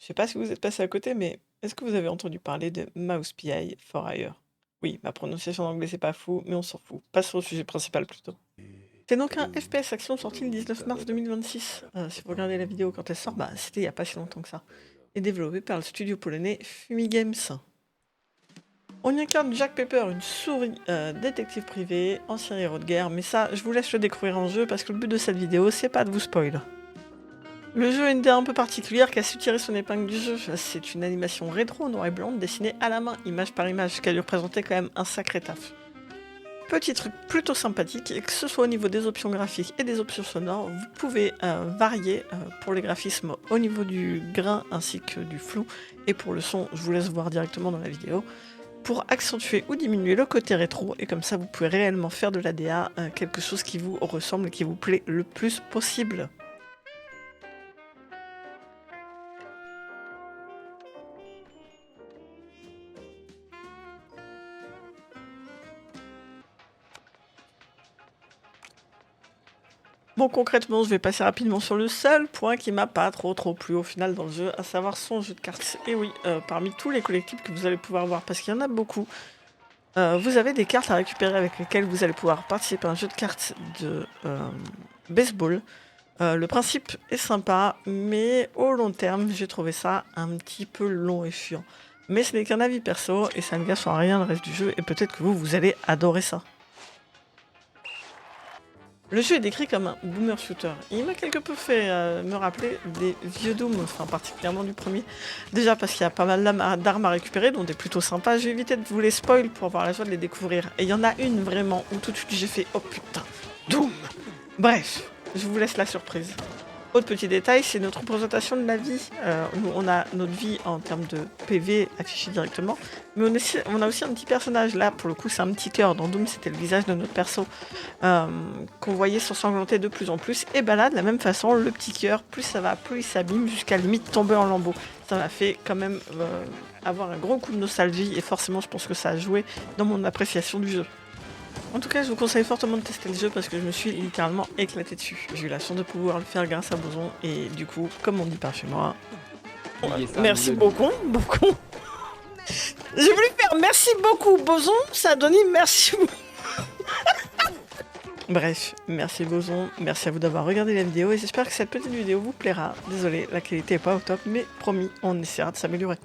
Je sais pas si vous êtes passé à côté, mais est-ce que vous avez entendu parler de Mouse PI for Hire? Oui, ma prononciation d'anglais c'est pas fou, mais on s'en fout. Passons au sujet principal plutôt. C'est donc un FPS action sorti le 19 mars 2026. Si vous regardez la vidéo quand elle sort, bah c'était il y a pas si longtemps que ça. Et développé par le studio polonais Fumigames. On y incarne Jack Pepper, une souris détective privée, ancien héros de guerre, mais ça, je vous laisse le découvrir en jeu parce que le but de cette vidéo, c'est pas de vous spoil. Le jeu a une idée un peu particulière qui a su tirer son épingle du jeu. C'est une animation rétro noir et blanc dessinée à la main, image par image, qui a dû représenter quand même un sacré taf. Petit truc plutôt sympathique, que ce soit au niveau des options graphiques et des options sonores, vous pouvez varier pour les graphismes au niveau du grain ainsi que du flou, et pour le son, je vous laisse voir directement dans la vidéo, pour accentuer ou diminuer le côté rétro, et comme ça vous pouvez réellement faire de l'ADA quelque chose qui vous ressemble et qui vous plaît le plus possible. Bon, concrètement, je vais passer rapidement sur le seul point qui m'a pas trop plu au final dans le jeu, à savoir son jeu de cartes. Et oui, parmi tous les collectibles que vous allez pouvoir voir, parce qu'il y en a beaucoup, vous avez des cartes à récupérer avec lesquelles vous allez pouvoir participer à un jeu de cartes de baseball. Le principe est sympa, mais au long terme, j'ai trouvé ça un petit peu long et chiant. Mais ce n'est qu'un avis perso, et ça ne gâche en rien le reste du jeu, et peut-être que vous allez adorer ça. Le jeu est décrit comme un boomer shooter. Il m'a quelque peu fait me rappeler des vieux Doom, enfin particulièrement du premier. Déjà parce qu'il y a pas mal d'armes à récupérer, dont des plutôt sympas. Je vais éviter de vous les spoil pour avoir la joie de les découvrir. Et il y en a une vraiment où tout de suite j'ai fait oh putain, Doom. Bref, je vous laisse la surprise. Autre petit détail, c'est notre représentation de la vie. Nous, on a notre vie en termes de PV affichée directement, mais on a aussi un petit personnage. Là, pour le coup, c'est un petit cœur. Dans Doom, c'était le visage de notre perso qu'on voyait s'ensanglanter de plus en plus. Et bah là, de la même façon, le petit cœur, plus ça va, plus il s'abîme, jusqu'à limite tomber en lambeaux. Ça m'a fait quand même avoir un gros coup de nostalgie, et forcément, je pense que ça a joué dans mon appréciation du jeu. En tout cas, je vous conseille fortement de tester le jeu parce que je me suis littéralement éclaté dessus. J'ai eu la chance de pouvoir le faire grâce à Boson et du coup, comme on dit par chez moi, merci beaucoup. J'ai voulu faire merci beaucoup Boson, ça a donné merci beaucoup. Bref, merci Boson, merci à vous d'avoir regardé la vidéo et j'espère que cette petite vidéo vous plaira. Désolé, la qualité est pas au top, mais promis, on essaiera de s'améliorer.